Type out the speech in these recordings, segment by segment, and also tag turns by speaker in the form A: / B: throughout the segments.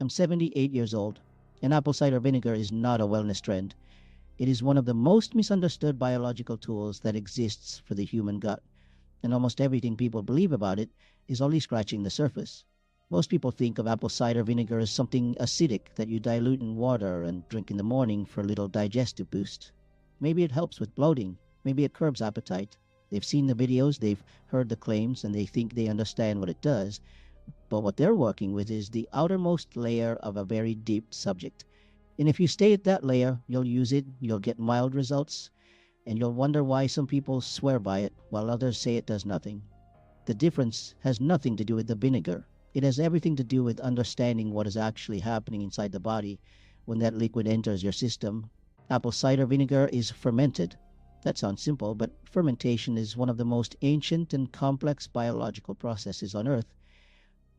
A: I'm 78 years old, and apple cider vinegar is not a wellness trend. It is one of the most misunderstood biological tools that exists for the human gut, and almost everything people believe about it is only scratching the surface. Most people think of apple cider vinegar as something acidic that you dilute in water and drink in the morning for a little digestive boost. Maybe it helps with bloating, maybe it curbs appetite. They've seen the videos, they've heard the claims, and they think they understand what it does. But what they're working with is the outermost layer of a very deep subject. And if you stay at that layer, you'll use it, you'll get mild results, and you'll wonder why some people swear by it while others say it does nothing. The difference has nothing to do with the vinegar. It has everything to do with understanding what is actually happening inside the body when that liquid enters your system. Apple cider vinegar is fermented. That sounds simple, but fermentation is one of the most ancient and complex biological processes on Earth.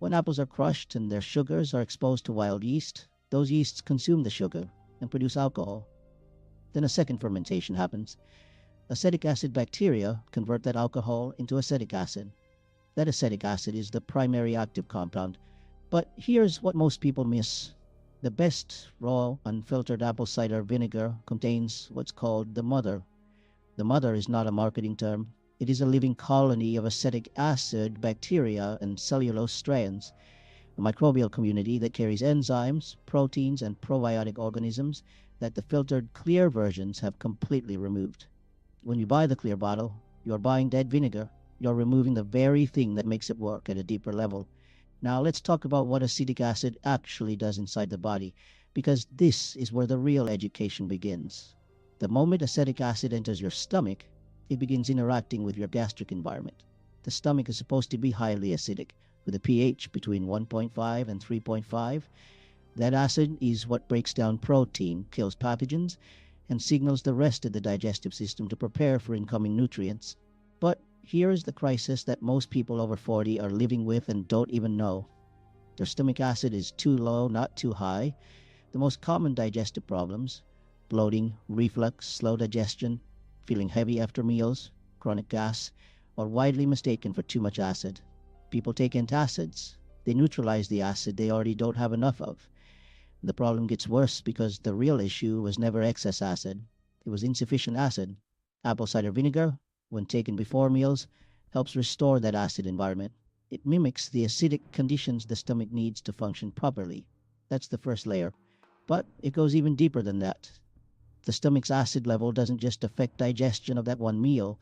A: When apples are crushed and their sugars are exposed to wild yeast, those yeasts consume the sugar and produce alcohol. Then a second fermentation happens. Acetic acid bacteria convert that alcohol into acetic acid. That acetic acid is the primary active compound. But here's what most people miss. The best raw, unfiltered apple cider vinegar contains what's called the mother. The mother is not a marketing term. It is a living colony of acetic acid bacteria and cellulose strands, a microbial community that carries enzymes, proteins, and probiotic organisms that the filtered clear versions have completely removed. When you buy the clear bottle, you're buying dead vinegar. You're removing the very thing that makes it work at a deeper level. Now let's talk about what acetic acid actually does inside the body, because this is where the real education begins. The moment acetic acid enters your stomach, it begins interacting with your gastric environment. The stomach is supposed to be highly acidic, with a pH between 1.5 and 3.5. That acid is what breaks down protein, kills pathogens, and signals the rest of the digestive system to prepare for incoming nutrients. But here is the crisis that most people over 40 are living with and don't even know. Their stomach acid is too low, not too high. The most common digestive problems, bloating, reflux, slow digestion, feeling heavy after meals, chronic gas, are widely mistaken for too much acid. People take antacids. They neutralize the acid they already don't have enough of. The problem gets worse because the real issue was never excess acid. It was insufficient acid. Apple cider vinegar, when taken before meals, helps restore that acid environment. It mimics the acidic conditions the stomach needs to function properly. That's the first layer. But it goes even deeper than that. The stomach's acid level doesn't just affect digestion of that one meal.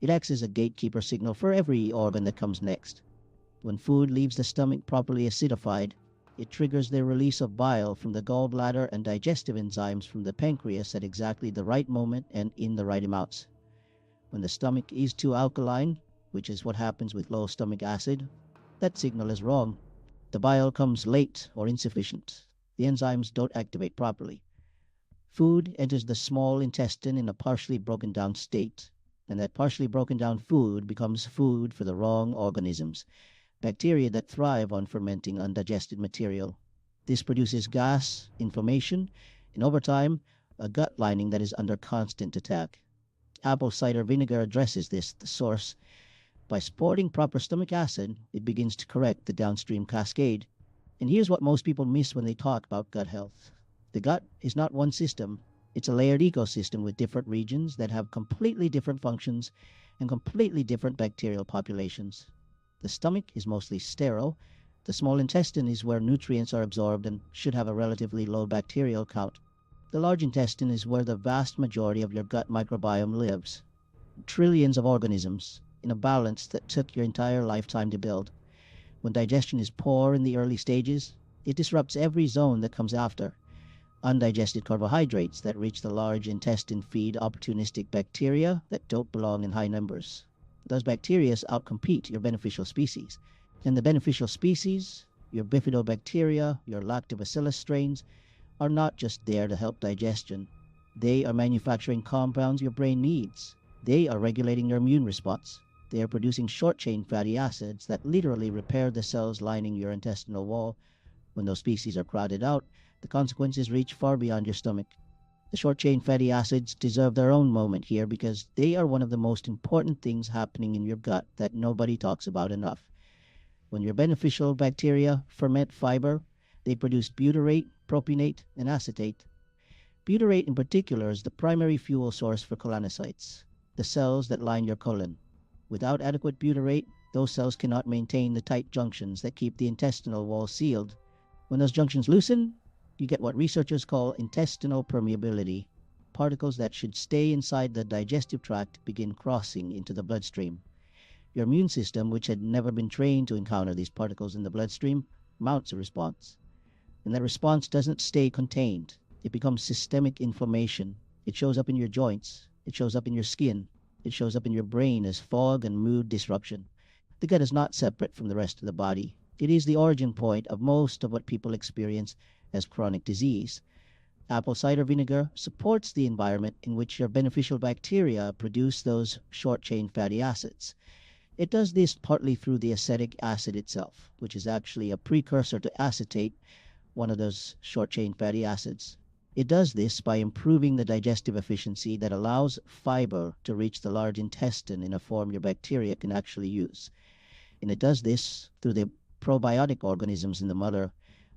A: It acts as a gatekeeper signal for every organ that comes next. When food leaves the stomach properly acidified, it triggers the release of bile from the gallbladder and digestive enzymes from the pancreas at exactly the right moment and in the right amounts. When the stomach is too alkaline, which is what happens with low stomach acid, that signal is wrong. The bile comes late or insufficient. The enzymes don't activate properly. Food enters the small intestine in a partially broken down state, and that partially broken down food becomes food for the wrong organisms, bacteria that thrive on fermenting undigested material. This produces gas, inflammation, and over time, a gut lining that is under constant attack. Apple cider vinegar addresses this, the source. By supporting proper stomach acid, it begins to correct the downstream cascade. And here's what most people miss when they talk about gut health. The gut is not one system. It's a layered ecosystem with different regions that have completely different functions and completely different bacterial populations. The stomach is mostly sterile. The small intestine is where nutrients are absorbed and should have a relatively low bacterial count. The large intestine is where the vast majority of your gut microbiome lives. Trillions of organisms in a balance that took your entire lifetime to build. When digestion is poor in the early stages, it disrupts every zone that comes after. Undigested carbohydrates that reach the large intestine feed opportunistic bacteria that don't belong in high numbers. Those bacteria outcompete your beneficial species. And the beneficial species, your bifidobacteria, your lactobacillus strains, are not just there to help digestion. They are manufacturing compounds your brain needs. They are regulating your immune response. They are producing short-chain fatty acids that literally repair the cells lining your intestinal wall. When those species are crowded out, the consequences reach far beyond your stomach. The short-chain fatty acids deserve their own moment here because they are one of the most important things happening in your gut that nobody talks about enough. When your beneficial bacteria ferment fiber, They produce butyrate, propionate, and acetate. Butyrate in particular is the primary fuel source for colonocytes, the cells that line your colon. Without adequate butyrate, those cells cannot maintain the tight junctions that keep the intestinal wall sealed. When those junctions loosen, you get what researchers call intestinal permeability. Particles that should stay inside the digestive tract begin crossing into the bloodstream. Your immune system, which had never been trained to encounter these particles in the bloodstream, mounts a response. And that response doesn't stay contained. It becomes systemic inflammation. It shows up in your joints. It shows up in your skin. It shows up in your brain as fog and mood disruption. The gut is not separate from the rest of the body. It is the origin point of most of what people experience as chronic disease. Apple cider vinegar supports the environment in which your beneficial bacteria produce those short-chain fatty acids. It does this partly through the acetic acid itself, which is actually a precursor to acetate, one of those short-chain fatty acids. It does this by improving the digestive efficiency that allows fiber to reach the large intestine in a form your bacteria can actually use. And it does this through the probiotic organisms in the mother,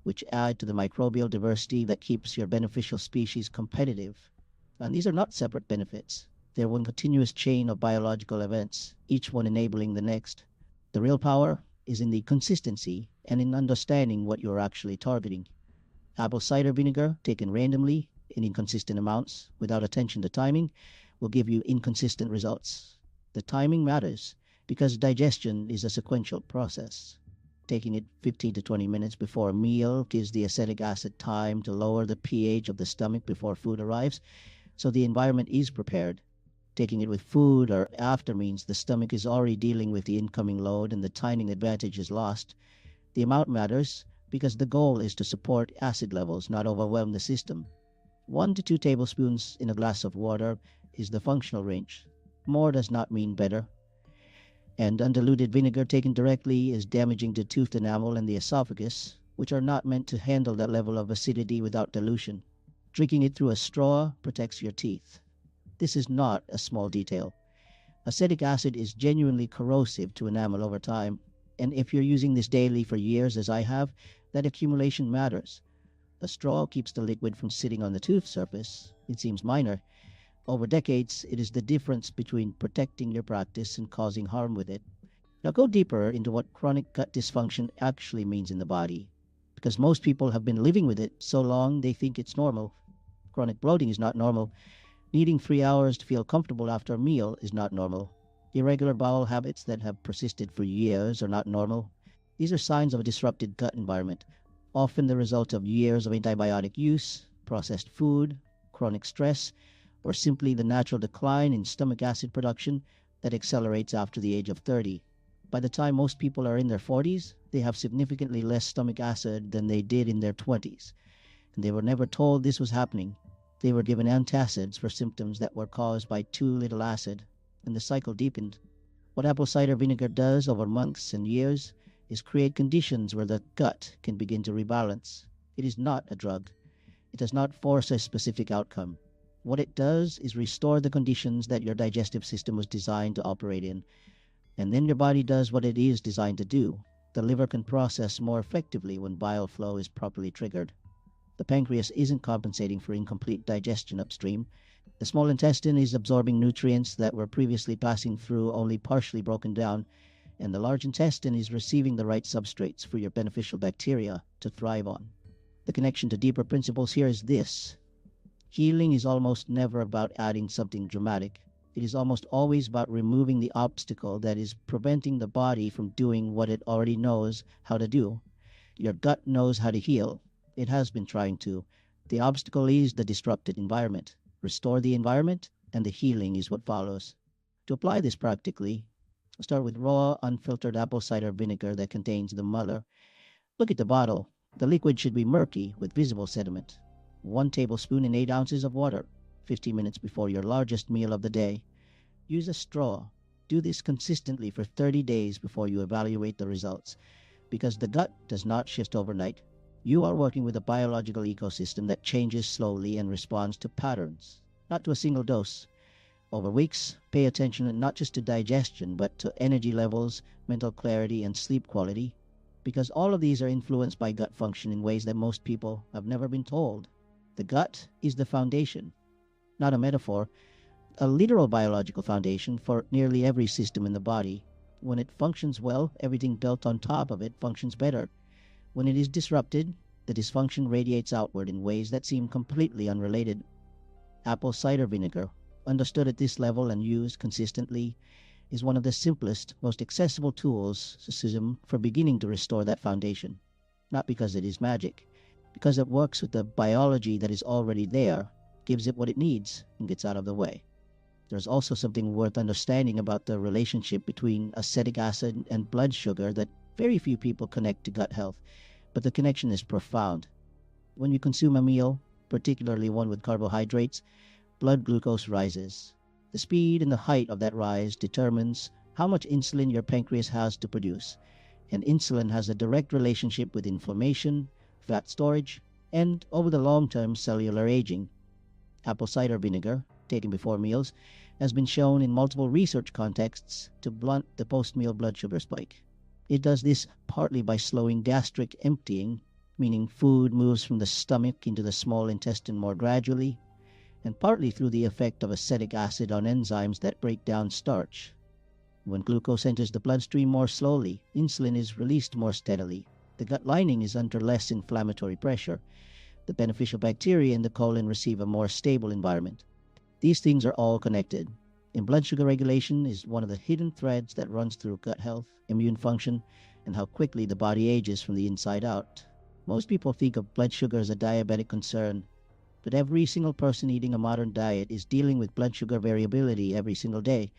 A: which add to the microbial diversity that keeps your beneficial species competitive. And these are not separate benefits. They're one continuous chain of biological events, each one enabling the next. The real power is in the consistency and in understanding what you're actually targeting. Apple cider vinegar, taken randomly in inconsistent amounts without attention to timing, will give you inconsistent results. The timing matters because digestion is a sequential process. Taking it 15 to 20 minutes before a meal gives the acetic acid time to lower the pH of the stomach before food arrives, so the environment is prepared. Taking it with food or after means the stomach is already dealing with the incoming load and the timing advantage is lost. The amount matters because the goal is to support acid levels, not overwhelm the system. 1 to 2 tablespoons in a glass of water is the functional range. More does not mean better. And undiluted vinegar taken directly is damaging to tooth enamel and the esophagus, which are not meant to handle that level of acidity without dilution. Drinking it through a straw protects your teeth. This is not a small detail. Acetic acid is genuinely corrosive to enamel over time, and if you're using this daily for years as I have, that accumulation matters. A straw keeps the liquid from sitting on the tooth surface. It seems minor. Over decades, it is the difference between protecting your practice and causing harm with it. Now go deeper into what chronic gut dysfunction actually means in the body, because most people have been living with it so long they think it's normal. Chronic bloating is not normal. Needing 3 hours to feel comfortable after a meal is not normal. Irregular bowel habits that have persisted for years are not normal. These are signs of a disrupted gut environment, often the result of years of antibiotic use, processed food, chronic stress, or simply the natural decline in stomach acid production that accelerates after the age of 30. By the time most people are in their 40s, they have significantly less stomach acid than they did in their 20s. And they were never told this was happening. They were given antacids for symptoms that were caused by too little acid, and the cycle deepened. What apple cider vinegar does over months and years is create conditions where the gut can begin to rebalance. It is not a drug. It does not force a specific outcome. What it does is restore the conditions that your digestive system was designed to operate in, and then your body does what it is designed to do. The liver can process more effectively when bile flow is properly triggered. The pancreas isn't compensating for incomplete digestion upstream. The small intestine is absorbing nutrients that were previously passing through only partially broken down, and the large intestine is receiving the right substrates for your beneficial bacteria to thrive on. The connection to deeper principles here is this. Healing is almost never about adding something dramatic. It is almost always about removing the obstacle that is preventing the body from doing what it already knows how to do. Your gut knows how to heal. It has been trying to. The obstacle is the disrupted environment. Restore the environment, and the healing is what follows. To apply this practically, start with raw, unfiltered apple cider vinegar that contains the mother. Look at the bottle. The liquid should be murky with visible sediment. 1 tablespoon in 8 ounces of water, 15 minutes before your largest meal of the day. Use a straw. Do this consistently for 30 days before you evaluate the results, because the gut does not shift overnight. You are working with a biological ecosystem that changes slowly and responds to patterns, not to a single dose. Over weeks, pay attention not just to digestion, but to energy levels, mental clarity, and sleep quality. because all of these are influenced by gut function in ways that most people have never been told. The gut is the foundation, not a metaphor, a literal biological foundation for nearly every system in the body. When it functions well, everything built on top of it functions better. When it is disrupted, the dysfunction radiates outward in ways that seem completely unrelated. Apple cider vinegar, understood at this level and used consistently, is one of the simplest, most accessible tools system for beginning to restore that foundation. Not because it is magic, because it works with the biology that is already there, gives it what it needs, and gets out of the way. There's also something worth understanding about the relationship between acetic acid and blood sugar that very few people connect to gut health, but the connection is profound. When you consume a meal, particularly one with carbohydrates, blood glucose rises. The speed and the height of that rise determines how much insulin your pancreas has to produce, and insulin has a direct relationship with inflammation, fat storage, and, over the long term, cellular aging. Apple cider vinegar, taken before meals, has been shown in multiple research contexts to blunt the post-meal blood sugar spike. It does this partly by slowing gastric emptying, meaning food moves from the stomach into the small intestine more gradually, and partly through the effect of acetic acid on enzymes that break down starch. When glucose enters the bloodstream more slowly, insulin is released more steadily. The gut lining is under less inflammatory pressure. The beneficial bacteria in the colon receive a more stable environment. These things are all connected, and blood sugar regulation is one of the hidden threads that runs through gut health, immune function, and how quickly the body ages from the inside out. Most people think of blood sugar as a diabetic concern, but every single person eating a modern diet is dealing with blood sugar variability every single day,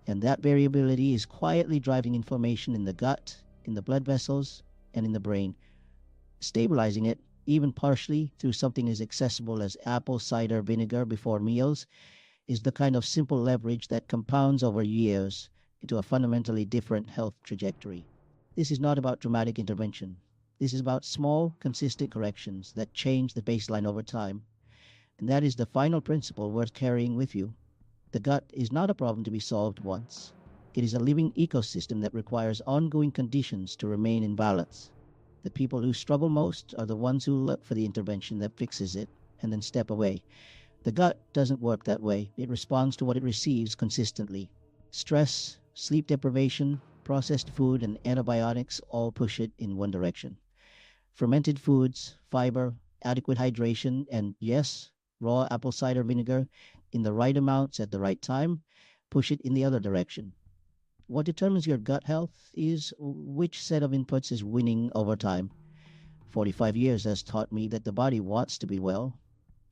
A: and that variability is quietly driving inflammation in the gut, in the blood vessels, and in the brain. Stabilizing it, even partially through something as accessible as apple cider vinegar before meals, is the kind of simple leverage that compounds over years into a fundamentally different health trajectory. This is not about dramatic intervention. This is about small, consistent corrections that change the baseline over time. And that is the final principle worth carrying with you. The gut is not a problem to be solved once. It is a living ecosystem that requires ongoing conditions to remain in balance. The people who struggle most are the ones who look for the intervention that fixes it and then step away. The gut doesn't work that way. It responds to what it receives consistently. Stress, sleep deprivation, processed food, and antibiotics all push it in one direction. Fermented foods, fiber, adequate hydration, and yes, raw apple cider vinegar in the right amounts at the right time push it in the other direction. What determines your gut health is which set of inputs is winning over time. 45 years has taught me that the body wants to be well.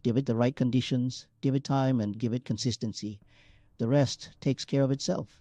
A: Give it the right conditions, give it time, and give it consistency. The rest takes care of itself.